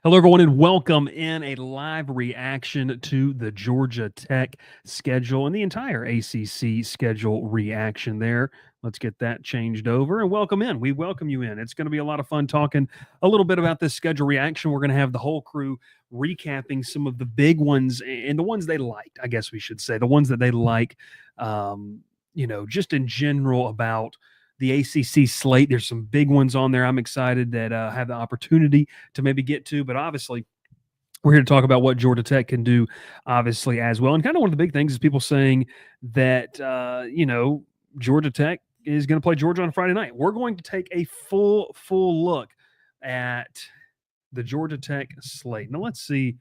Hello, everyone, and welcome in a live reaction to the Georgia Tech schedule and the entire ACC schedule reaction there. Let's get that changed over and welcome in. We welcome you in. It's going to be a lot of fun talking a little bit about this schedule reaction. We're going to have the whole crew recapping some of the big ones and the ones they liked, I guess we should say, the ones that they like, just in general about the ACC slate. There's some big ones on there. I'm excited that have the opportunity to maybe get to, but obviously we're here to talk about what Georgia Tech can do, obviously, as well. And kind of one of the big things is people saying that, Georgia Tech is going to play Georgia on Friday night. We're going to take a full look at the Georgia Tech slate. Now, let's see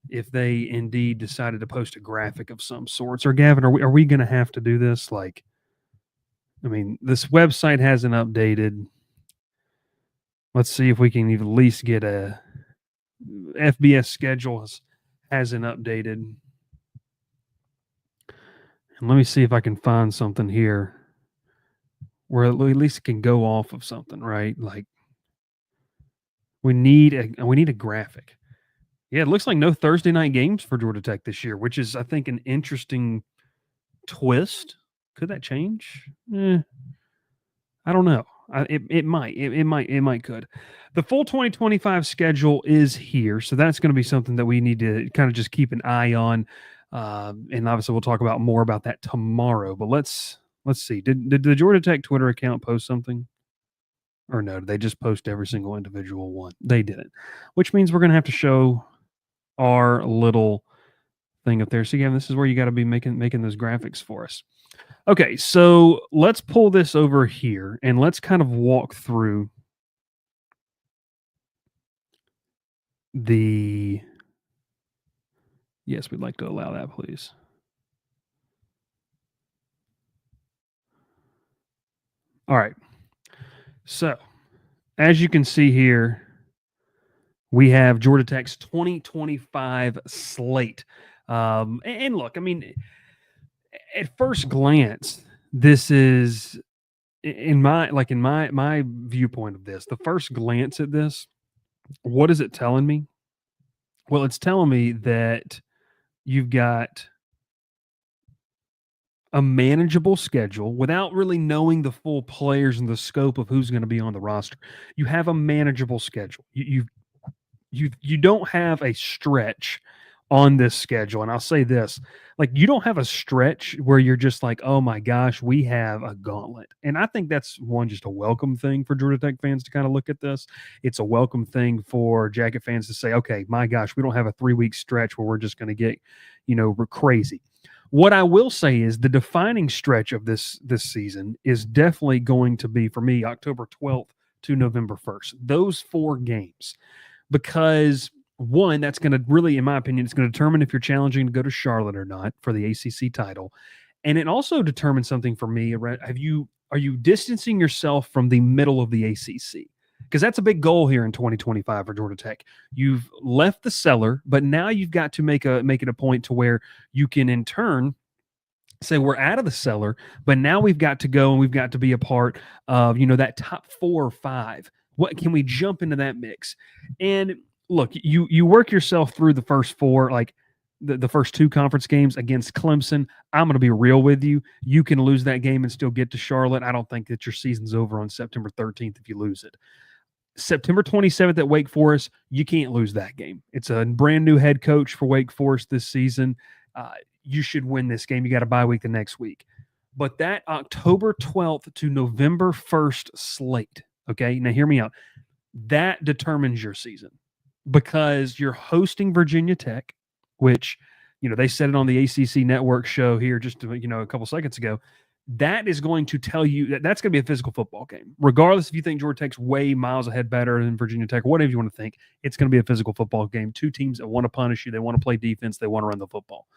if they indeed decided to post a graphic of some sorts. Or, Gavin, are we going to have to do this? This website hasn't updated. Let's see if we can at least get a FBS schedule hasn't updated. And let me see if I can find something here where at least it can go off of something, right? Like we need a graphic. Yeah, it looks like no Thursday night games for Georgia Tech this year, which is, I think, an interesting twist. Could that change? I don't know. It might could. The full 2025 schedule is here, so that's going to be something that we need to kind of just keep an eye on. And obviously, we'll talk about more about that tomorrow. But let's see. Did the Georgia Tech Twitter account post something? Or no, did they just post every single individual one? They didn't, which means we're going to have to show our little thing up there. So again, this is where you got to be making those graphics for us. Okay, so let's pull this over here and let's kind of walk through the. Yes, we'd like to allow that, please. All right. So, as you can see here, we have Georgia Tech's 2025 slate. And look, at first glance, this is in my viewpoint of this, the first glance at this, what is it telling me? Well, it's telling me that you've got a manageable schedule without really knowing the full players and the scope of who's going to be on the roster. You have a manageable schedule. You don't have a stretch on this schedule. And I'll say this, like, you don't have a stretch where you're just like, oh my gosh, we have a gauntlet. And I think that's just a welcome thing for Georgia Tech fans to kind of look at this. It's a welcome thing for Jacket fans to say, okay, my gosh, we don't have a 3-week stretch where we're just going to get, we're crazy. What I will say is the defining stretch of this season is definitely going to be, for me, October 12th to November 1st. Those 4 games. Because one, that's going to really, in my opinion, it's going to determine if you're challenging to go to Charlotte or not for the ACC title. And it also determines something for me. Are you distancing yourself from the middle of the ACC? Because that's a big goal here in 2025 for Georgia Tech. You've left the cellar, but now you've got to make it a point to where you can in turn say we're out of the cellar, but now we've got to go and we've got to be a part of, that top 4 or 5. What can we jump into that mix? And look, you work yourself through the first 4, like the first 2 conference games against Clemson. I'm going to be real with you. You can lose that game and still get to Charlotte. I don't think that your season's over on September 13th if you lose it. September 27th at Wake Forest, you can't lose that game. It's a brand new head coach for Wake Forest this season. You should win this game. You got a bye week the next week. But that October 12th to November 1st slate, okay, now hear me out, that determines your season because you're hosting Virginia Tech, which, they said it on the ACC Network show here just, a couple seconds ago. That is going to tell you that's going to be a physical football game. Regardless if you think Georgia Tech's way miles ahead better than Virginia Tech, whatever you want to think, it's going to be a physical football game. 2 teams that want to punish you. They want to play defense. They want to run the football.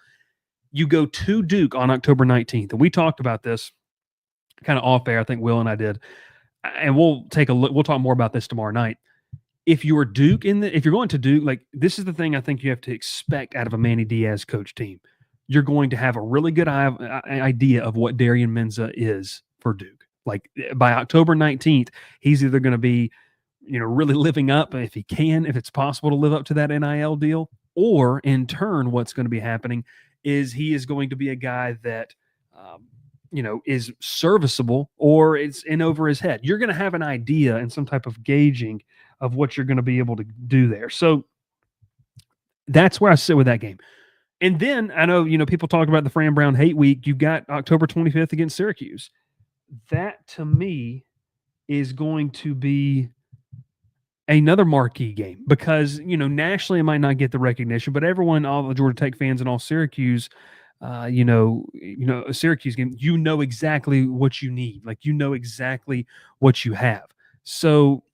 You go to Duke on October 19th. And we talked about this kind of off air. I think Will and I did. And we'll talk more about this tomorrow night. If you're going to Duke, like, this is the thing I think you have to expect out of a Manny Diaz coach team. You're going to have a really good idea of what Darian Menza is for Duke. Like, by October 19th, he's either going to be really living up, if he can, if it's possible to live up to that NIL deal, or in turn, what's going to be happening is he is going to be a guy that, um, is serviceable or it's in over his head. You're going to have an idea and some type of gauging of what you're going to be able to do there. So that's where I sit with that game. And then I know, people talk about the Fran Brown hate week. You've got October 25th against Syracuse. That to me is going to be another marquee game because, nationally it might not get the recognition, but everyone, all the Georgia Tech fans and all Syracuse, a Syracuse game, exactly what you need. Like, exactly what you have. So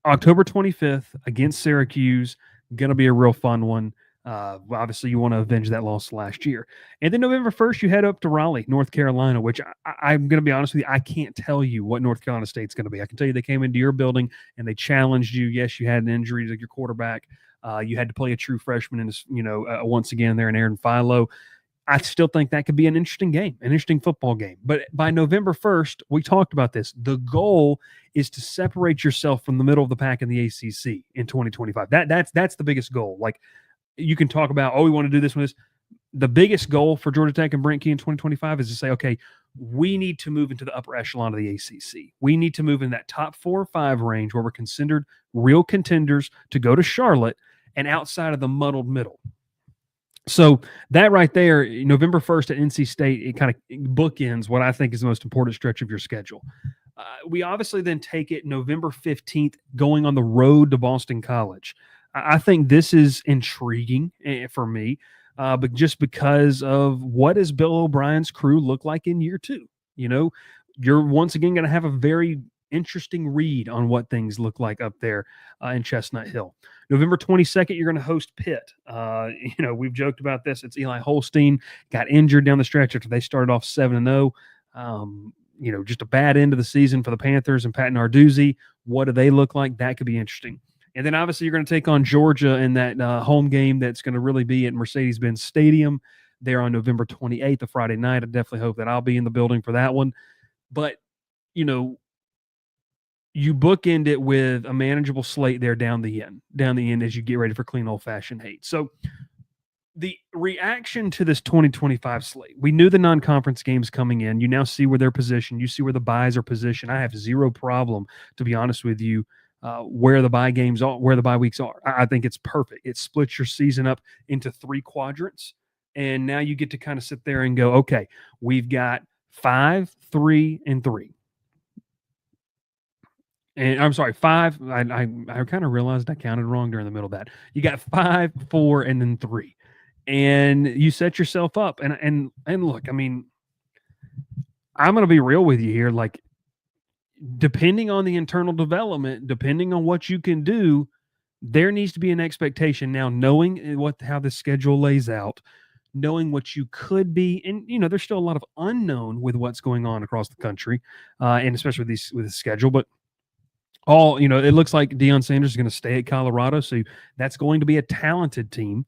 October 25th against Syracuse, going to be a real fun one. Obviously, you want to avenge that loss last year. And then November 1st, you head up to Raleigh, North Carolina, which I'm going to be honest with you, I can't tell you what North Carolina State's going to be. I can tell you they came into your building and they challenged you. Yes, you had an injury to your quarterback. You had to play a true freshman in this, once again there in Aaron Philo. I still think that could be an interesting game, an interesting football game. But by November 1st, we talked about this. The goal is to separate yourself from the middle of the pack in the ACC in 2025. That's the biggest goal. Like, you can talk about, we want to do this one. This. The biggest goal for Georgia Tech and Brent Key in 2025 is to say, okay, we need to move into the upper echelon of the ACC. We need to move in that top 4 or 5 range where we're considered real contenders to go to Charlotte and outside of the muddled middle. So that right there, November 1st at NC State, it kind of bookends what I think is the most important stretch of your schedule. We obviously then take it November 15th, going on the road to Boston College. I think this is intriguing for me, but just because of what does Bill O'Brien's crew look like in year 2? You're once again going to have a very interesting read on what things look like up there in Chestnut Hill. November 22nd, you're going to host Pitt. We've joked about this. It's Eli Holstein got injured down the stretch after they started off 7-0. Just a bad end of the season for the Panthers and Pat Narduzzi. What do they look like? That could be interesting. And then obviously you're going to take on Georgia in that home game that's going to really be at Mercedes-Benz Stadium there on November 28th, a Friday night. I definitely hope that I'll be in the building for that one. But, you bookend it with a manageable slate there down the end as you get ready for clean old-fashioned hate. So the reaction to this 2025 slate, we knew the non-conference games coming in. You now see where they're positioned. You see where the buys are positioned. I have zero problem, to be honest with you, where the bye games are, where the bye weeks are. I think it's perfect. It splits your season up into 3 quadrants, and now you get to kind of sit there and go, okay, we've got 5, 3, and 3. And I'm sorry, 5. I kind of realized I counted wrong during the middle of that. You got 5, 4, and then 3, and you set yourself up. And look, I mean, I'm going to be real with you here. Like, depending on the internal development, depending on what you can do, there needs to be an expectation now. Knowing how the schedule lays out, knowing what you could be, and there's still a lot of unknown with what's going on across the country, and especially with the schedule, but. It looks like Deion Sanders is going to stay at Colorado, so that's going to be a talented team.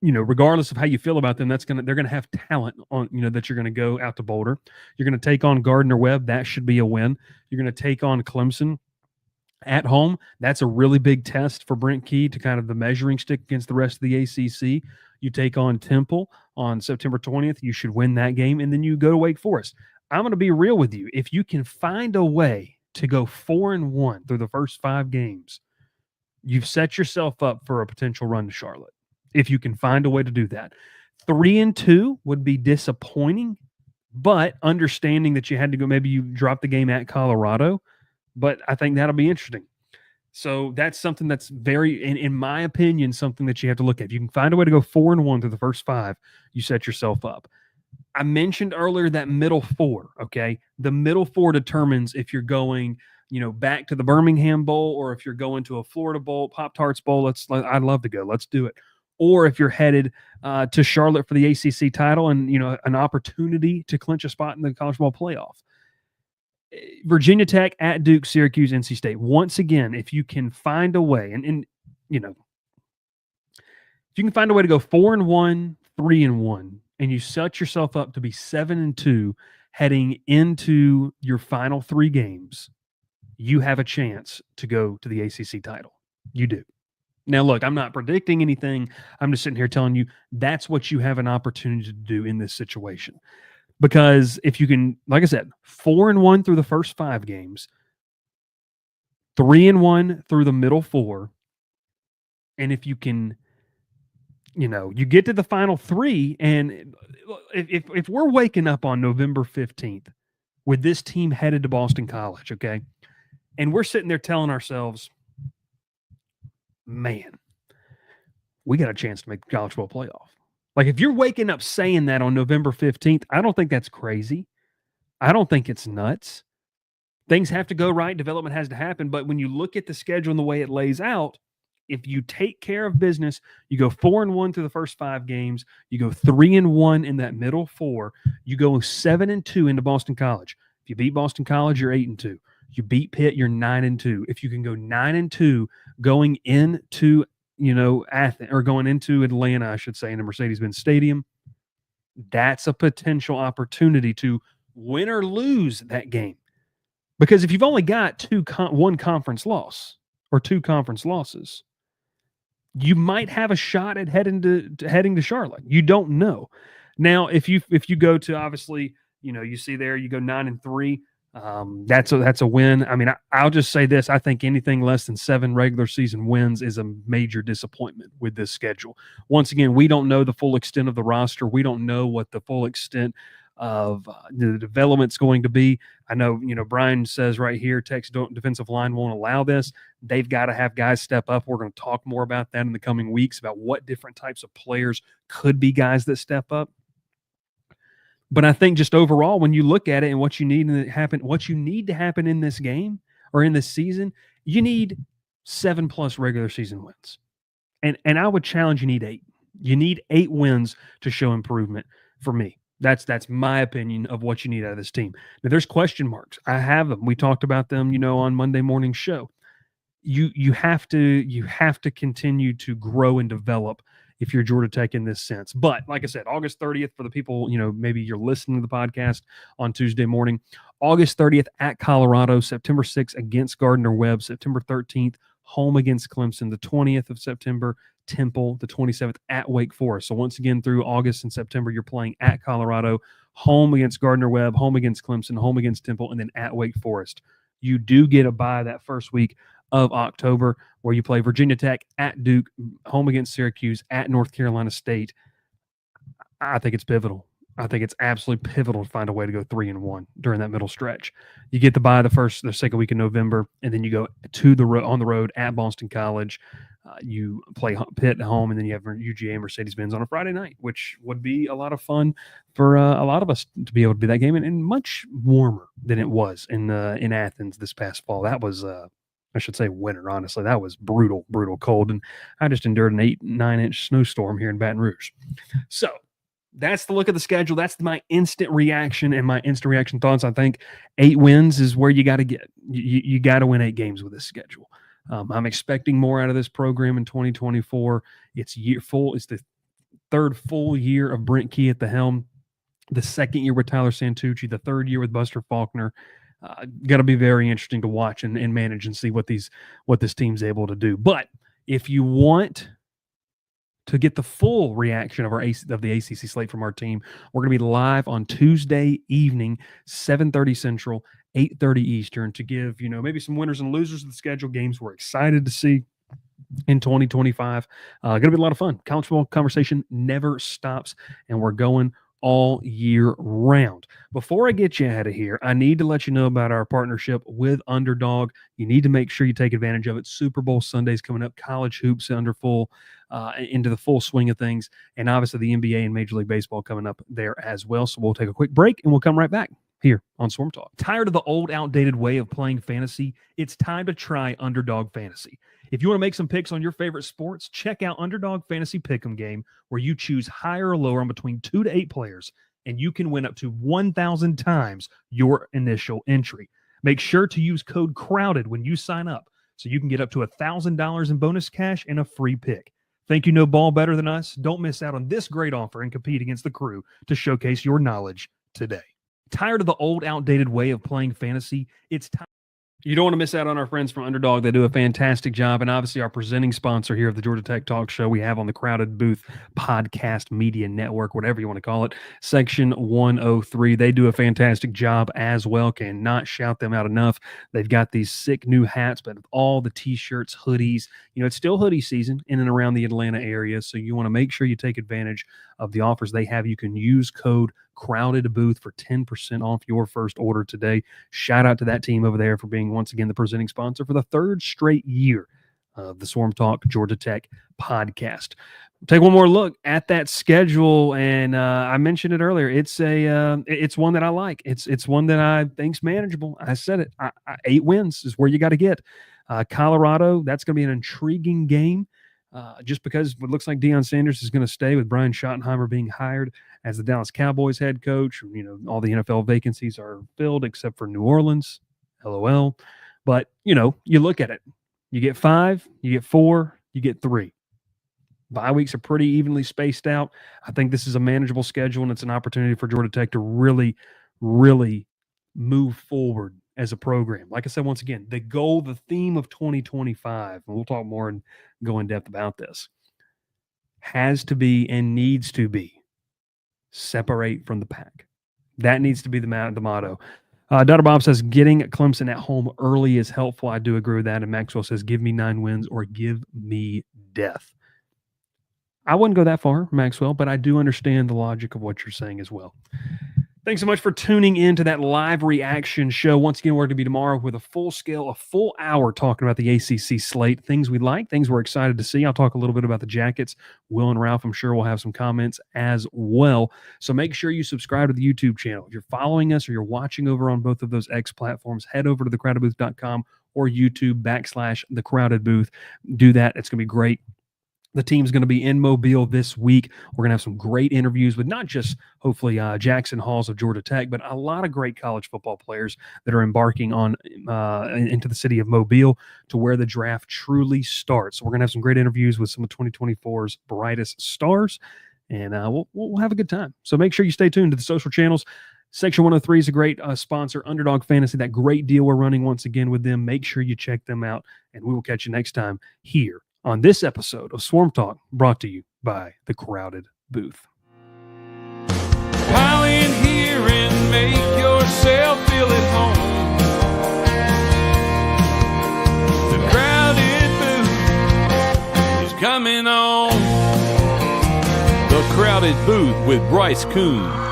Regardless of how you feel about them, they're going to have talent on, that you're going to go out to Boulder. You're going to take on Gardner-Webb. That should be a win. You're going to take on Clemson at home. That's a really big test for Brent Key to kind of the measuring stick against the rest of the ACC. You take on Temple on September 20th. You should win that game, and then you go to Wake Forest. I'm going to be real with you. If you can find a way to go 4-1 through the first 5 games, you've set yourself up for a potential run to Charlotte. If you can find a way to do that. 3-2 would be disappointing, but understanding that you had to go, maybe you dropped the game at Colorado, but I think that'll be interesting. So that's something that's very, in my opinion, something that you have to look at. If you can find a way to go 4-1 through the first 5, you set yourself up. I mentioned earlier that middle 4, okay? The middle 4 determines if you're going, back to the Birmingham Bowl or if you're going to a Florida Bowl, Pop-Tarts Bowl. I'd love to go. Let's do it. Or if you're headed to Charlotte for the ACC title and, an opportunity to clinch a spot in the college ball playoff. Virginia Tech at Duke, Syracuse, NC State. Once again, if you can find a way, if you can find a way to go 4-1, 3-1, and you set yourself up to be 7-2 heading into your final 3 games, you have a chance to go to the ACC title. You do. Now, look, I'm not predicting anything. I'm just sitting here telling you that's what you have an opportunity to do in this situation. Because if you can, like I said, 4-1 through the first 5 games, 3-1 through the middle 4, and if you can, you get to the final 3, and if we're waking up on November 15th with this team headed to Boston College, okay, and we're sitting there telling ourselves, man, we got a chance to make the college football playoff. Like, if you're waking up saying that on November 15th, I don't think that's crazy. I don't think it's nuts. Things have to go right. Development has to happen. But when you look at the schedule and the way it lays out, if you take care of business, you go 4-1 through the first 5 games, you go 3-1 in that middle 4, you go 7-2 into Boston College. If you beat Boston College, you're 8-2. You beat Pitt, you're 9-2. If you can go 9-2 going into Athens, or going into Atlanta, I should say, in the Mercedes-Benz Stadium, that's a potential opportunity to win or lose that game. Because if you've only got one conference loss or 2 conference losses, you might have a shot at heading to Charlotte. You don't know. Now, if you go to, obviously, you see there, you go 9-3. That's a win. I mean, I'll just say this. I think anything less than 7 regular season wins is a major disappointment with this schedule. Once again, we don't know the full extent of the roster. We don't know what the full extent of the development's going to be. I know, Brian says right here, Tech's defensive line won't allow this. They've got to have guys step up. We're going to talk more about that in the coming weeks, about what different types of players could be guys that step up. But I think just overall, when you look at it and what you need to happen in this game or in this season, you need 7+ regular season wins. And I would challenge you need 8. You need 8 wins to show improvement for me. That's my opinion of what you need out of this team. Now, there's question marks. I have them. We talked about them, on Monday morning show. You have to continue to grow and develop if you're Georgia Tech in this sense. But like I said, August 30th for the people, maybe you're listening to the podcast on Tuesday morning. August 30th at Colorado, September 6th against Gardner-Webb, September 13th home against Clemson, the 20th of September, Temple, the 27th at Wake Forest. So once again, through August and September, you're playing at Colorado, home against Gardner-Webb, home against Clemson, home against Temple, and then at Wake Forest. You do get a bye that first week of October, where you play Virginia Tech, at Duke, home against Syracuse, at North Carolina State. I think it's pivotal. I think it's absolutely pivotal to find a way to go 3-1 during that middle stretch. You get the bye the second week of November, and then you go on the road at Boston College. You play Pitt at home, and then you have UGA Mercedes-Benz on a Friday night, which would be a lot of fun for a lot of us to be able to be that game, and much warmer than it was in Athens this past fall. That was I should say winter, honestly. That was brutal, brutal cold, and I just endured an 8-9-inch snowstorm here in Baton Rouge. So that's the look of the schedule. That's my instant reaction and my instant reaction thoughts. I think 8 wins is where you got to get. You got to win 8 games with this schedule. I'm expecting more out of this program in 2024. It's the 3rd full year of Brent Key at the helm, the 2nd year with Tyler Santucci, the 3rd year with Buster Faulkner. Got to be very interesting to watch and manage and see what this team's able to do. But if you want to get the full reaction of the ACC slate from our team, we're going to be live on Tuesday evening, 7:30 Central, 8:30 Eastern, to give maybe some winners and losers of the schedule, games we're excited to see in 2025. Going to be a lot of fun. College football conversation never stops, and we're going all year round. Before I get you out of here, I need to let you know about our partnership with Underdog. You need to make sure you take advantage of it. Super Bowl Sunday's coming up. College hoops into the full swing of things, and obviously the NBA and Major League Baseball coming up there as well. So we'll take a quick break, and we'll come right back here on Swarm Talk. Tired of the old, outdated way of playing fantasy? It's time to try Underdog Fantasy. If you want to make some picks on your favorite sports, check out Underdog Fantasy Pick'em game, where you choose higher or lower on between 2 to 8 players, and you can win up to 1,000 times your initial entry. Make sure to use code CROWDED when you sign up, so you can get up to $1,000 in bonus cash and a free pick. Think you know ball better than us? Don't miss out on this great offer and compete against the crew to showcase your knowledge today. Tired of the old, outdated way of playing fantasy? It's time You don't want to miss out on our friends from Underdog. They do a fantastic job. And obviously, our presenting sponsor here of the Georgia Tech Talk Show, we have on the Crowded Booth Podcast Media Network, whatever you want to call it, Section 103. They do a fantastic job as well. Cannot shout them out enough. They've got these sick new hats, but all the T-shirts, hoodies. It's still hoodie season in and around the Atlanta area. So you want to make sure you take advantage of the offers they have. You can use code Crowded Booth for 10% off your first order today. Shout out to that team over there for being once again the presenting sponsor for the third straight year of the Swarm Talk Georgia Tech podcast. Take one more look at that schedule, and I mentioned it earlier. It's one that I like. It's one that I think's manageable. I said it. 8 wins is where you got to get. Colorado, that's going to be an intriguing game. Just because it looks like Deion Sanders is going to stay with Brian Schottenheimer being hired as the Dallas Cowboys head coach. All the NFL vacancies are filled except for New Orleans. LOL. But, you look at it. You get 5, you get 4, you get 3. Bye weeks are pretty evenly spaced out. I think this is a manageable schedule, and it's an opportunity for Georgia Tech to really, really move forward as a program. Like I said, once again, the theme of 2025, and we'll talk more and go in depth about this, has to be and needs to be separate from the pack. That needs to be the motto. Dr. Bob says getting Clemson at home early is helpful. I do agree with that. And Maxwell says, give me 9 wins or give me death. I wouldn't go that far, Maxwell, but I do understand the logic of what you're saying as well. Thanks so much for tuning in to that live reaction show. Once again, we're going to be tomorrow with a full hour talking about the ACC slate, things we like, things we're excited to see. I'll talk a little bit about the Jackets. Will and Ralph, I'm sure, will have some comments as well. So make sure you subscribe to the YouTube channel. If you're following us or you're watching over on both of those X platforms, head over to thecrowdedbooth.com or YouTube /thecrowdedbooth. Do that. It's going to be great. The team's going to be in Mobile this week. We're going to have some great interviews with not just, hopefully, Jackson Halls of Georgia Tech, but a lot of great college football players that are embarking on into the city of Mobile to where the draft truly starts. So we're going to have some great interviews with some of 2024's brightest stars, and we'll have a good time. So make sure you stay tuned to the social channels. Section 103 is a great sponsor, Underdog Fantasy, that great deal we're running once again with them. Make sure you check them out, and we will catch you next time here on this episode of Swarm Talk, brought to you by The Crowded Booth. Pile in here and make yourself feel at home. The Crowded Booth is coming on. The Crowded Booth with Bryce Coon.